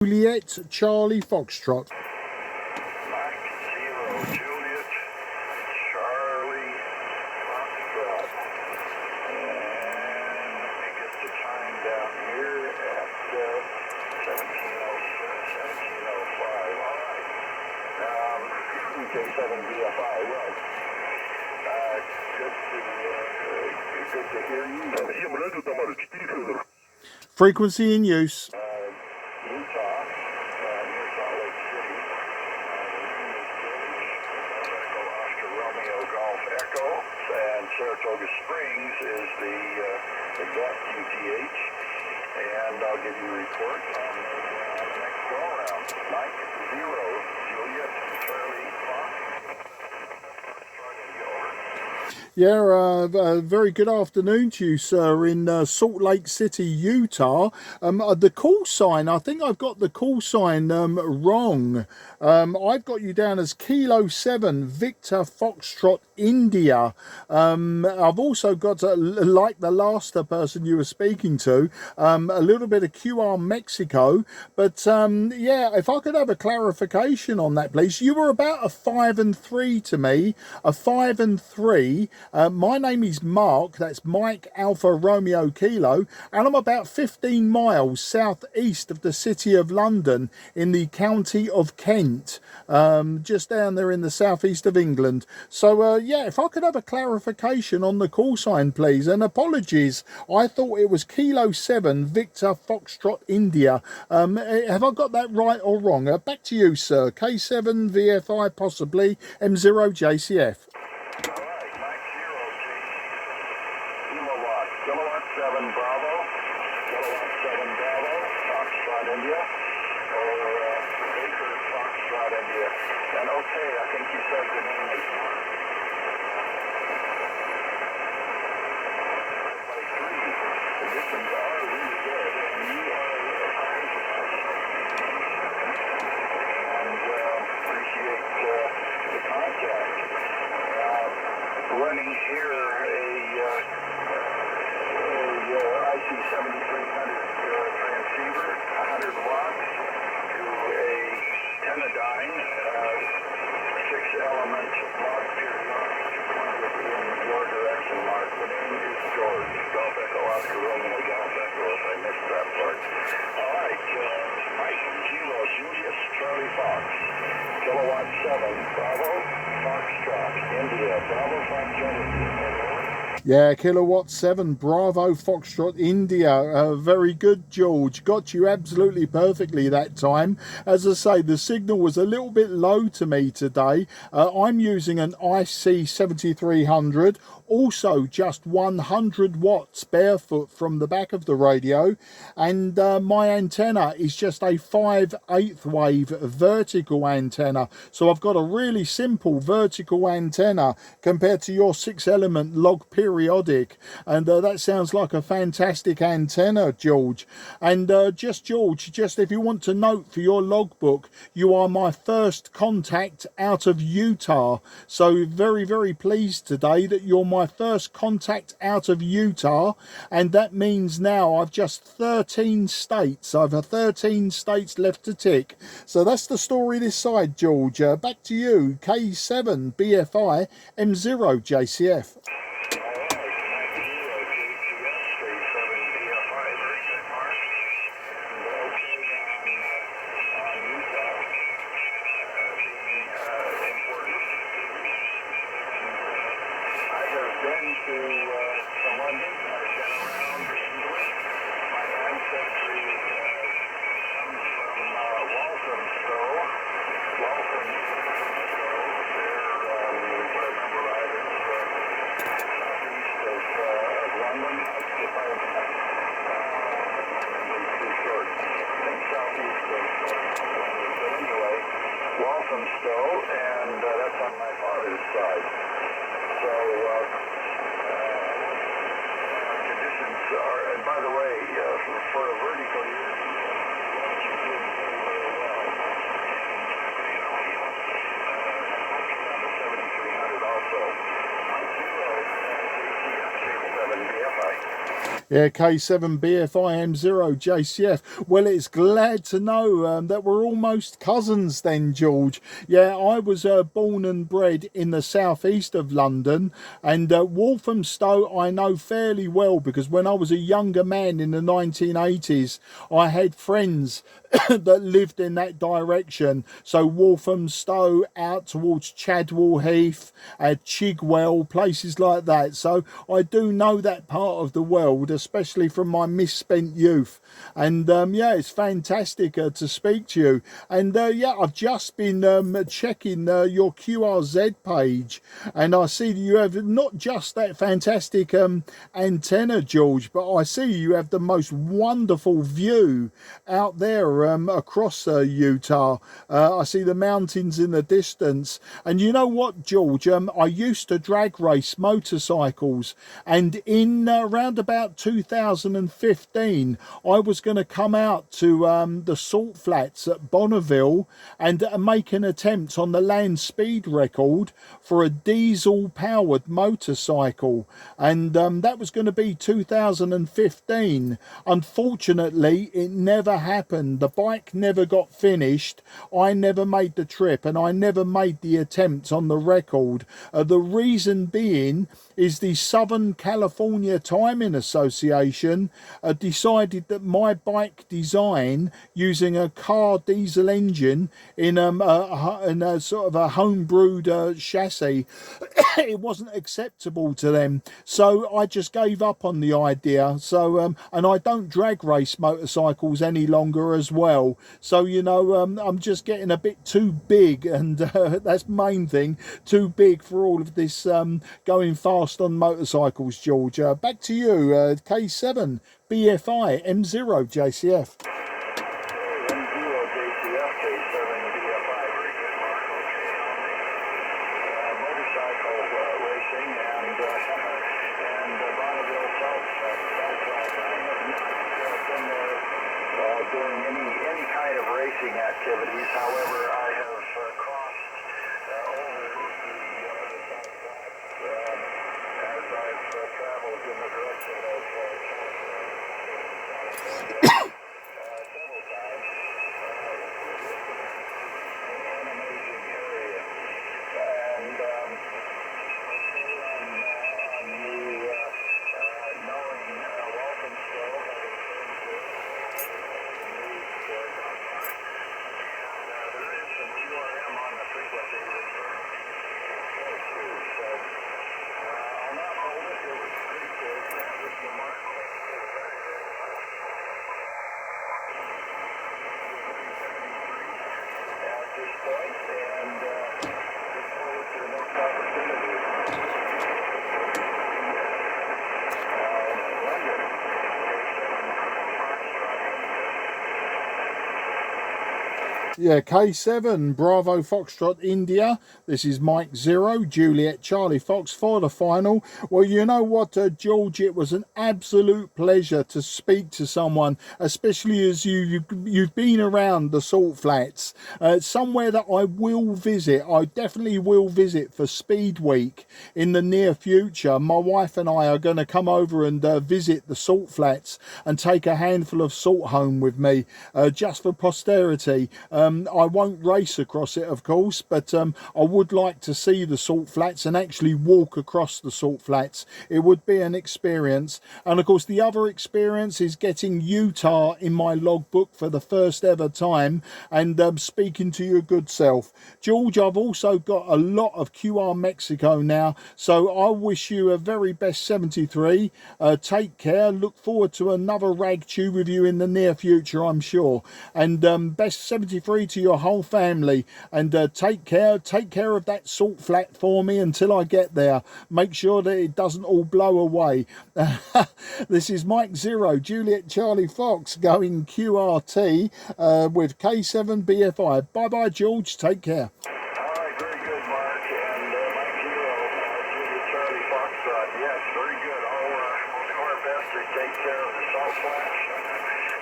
Juliet Charlie Foxtrot. Mike 0 Juliet Charlie Foxtrot. And let me get the time down here at 17:05. All right. K7 BFI, right. Good to hear you. Frequency in use. Utah, near Salt Lake City. Echo Oscar Romeo Golf Echo, and Saratoga Springs is the exact QTH. And I'll give you a report on the next go around. Mike 0 Juliet Charlie Fox. Yeah, very good afternoon to you, sir, in Salt Lake City, Utah. The call sign, I think I've got the call sign wrong. I've got you down as Kilo 7 Victor Foxtrot India. I've also got, like the last person you were speaking to, a little bit of QR Mexico. But yeah, if I could have a clarification on that, please. You were about a 5 and 3 to me, a 5 and 3. My name is Mark, that's Mike Alpha Romeo Kilo, and I'm about 15 miles southeast of the city of London in the county of Kent, just down there in the southeast of England. So yeah, if I could have a clarification on the call sign, please, and apologies, I thought it was Kilo 7 Victor Foxtrot India. Have I got that right or wrong? Back to you, sir. K7 VFI possibly, M0 JCF. Kilowatt 7 Bravo, Kilowatt 7 Bravo, Foxtrot India, or Baker Foxtrot India. And okay, I think you said the name is Mark. By 3, conditions are really good, and you are and appreciate the contact. Running here IC-7300 transceiver, 100 watts, to a Tenadyne 6-element log periodic pointed in your direction, Mark. The name is George. Golf Echo Oscar Romeo Golf Echo, if I missed that part. All right, Mike 0 Julius Charlie Fox, Kilowatt 7 Bravo Foxtrot India, Bravo Foxtrot India. Yeah, Kilowatt 7 Bravo Foxtrot India. Very good, George. Got you absolutely perfectly that time. As I say, the signal was a little bit low to me today. I'm using an IC-7300, also just 100 watts barefoot from the back of the radio, and my antenna is just a 5/8 wave vertical antenna. So I've got a really simple vertical antenna compared to your 6-element log periodic, and that sounds like a fantastic antenna, George. And George, if you want to note for your logbook, you are my first contact out of Utah. So very, very pleased today that you're my first contact out of Utah, and that means now I've just 13 states. I've 13 states left to tick. So that's the story this side, George. Back to you, K7 BFI M0 JCF. And that's on my father's side. So conditions are, and by the way, for a vertical, you did very well. The 7300 also. 0 JCF 7 BFI. Yeah, K7BFIM0 JCF. Well, it's glad to know that we're almost cousins then, George. Yeah, I was born and bred in the southeast of London, and Walthamstow I know fairly well because when I was a younger man in the 1980s, I had friends that lived in that direction. So Walthamstow out towards Chadwell Heath, Chigwell, places like that. So I do know that part of the world, especially from my misspent youth. And yeah, it's fantastic to speak to you. And yeah, I've just been checking your QRZ page, and I see that you have not just that fantastic antenna, George, but I see you have the most wonderful view out there across Utah. I see the mountains in the distance. And you know what, George? I used to drag race motorcycles, and in around about 2015, I was going to come out to the Salt Flats at Bonneville and make an attempt on the land speed record for a diesel powered motorcycle, and that was going to be 2015. Unfortunately, it never happened. The bike never got finished. I never made the trip, and I never made the attempt on the record. The reason being is the Southern California Timing Association decided that my bike design using a car diesel engine in a sort of a homebrewed chassis, it wasn't acceptable to them. So I just gave up on the idea. So and I don't drag race motorcycles any longer as well. So you know, I'm just getting a bit too big, and that's the main thing, too big for all of this going fast on motorcycles, George. Back to you, K7 BFI M0 JCF. M0 JCF, K7 BFI, very good, Mark. Okay, motorcycle racing and Bonneville South Southwest. I have not been there doing any kind of racing activities. However, I have crossed over the Southwest as I've traveled in the direction of several times. An amazing area. And on you knowing Walthamstow, there is some QRM on the frequency that we're close to. So I'll not hold it. It was great to chat with you, Mark. At this point, and look forward to the next opportunity. London. Yeah, K7 Bravo Foxtrot India. This is Mike 0 Juliet Charlie Fox for the final. Well, you know what, George, it was an absolute pleasure to speak to someone, especially as you've been around the Salt Flats. Somewhere that I will visit. I definitely will visit for Speed Week in the near future. My wife and I are going to come over and visit the Salt Flats and take a handful of salt home with me, just for posterity. I won't race across it, of course, but I would like to see the Salt Flats and actually walk across the Salt Flats. It would be an experience. And of course, the other experience is getting Utah in my logbook for the first ever time and speaking to your good self. George, I've also got a lot of QR Mexico now, so I wish you a very best 73. Take care. Look forward to another rag tube with you in the near future, I'm sure. And best 73 to your whole family, and take care of that Salt Flat for me until I get there. Make sure that it doesn't all blow away. This is Mike 0 Juliet Charlie Fox going QRT with K7 BFI. Bye bye, George, take care. All right, very good, Mark. And Mike 0, Julia Charlie Foxtrot. Yes, very good. We'll do our best to take care of the Salt Flats,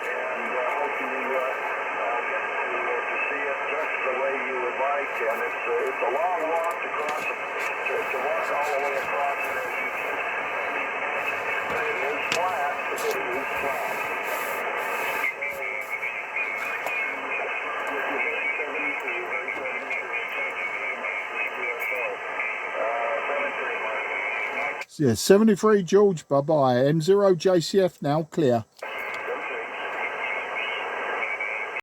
and hope you get to see it just the way you would like. And it's a long walk to cross it, to walk all the way across it. As you, it is flat. Yeah, 73 George, bye-bye. M0 JCF now clear.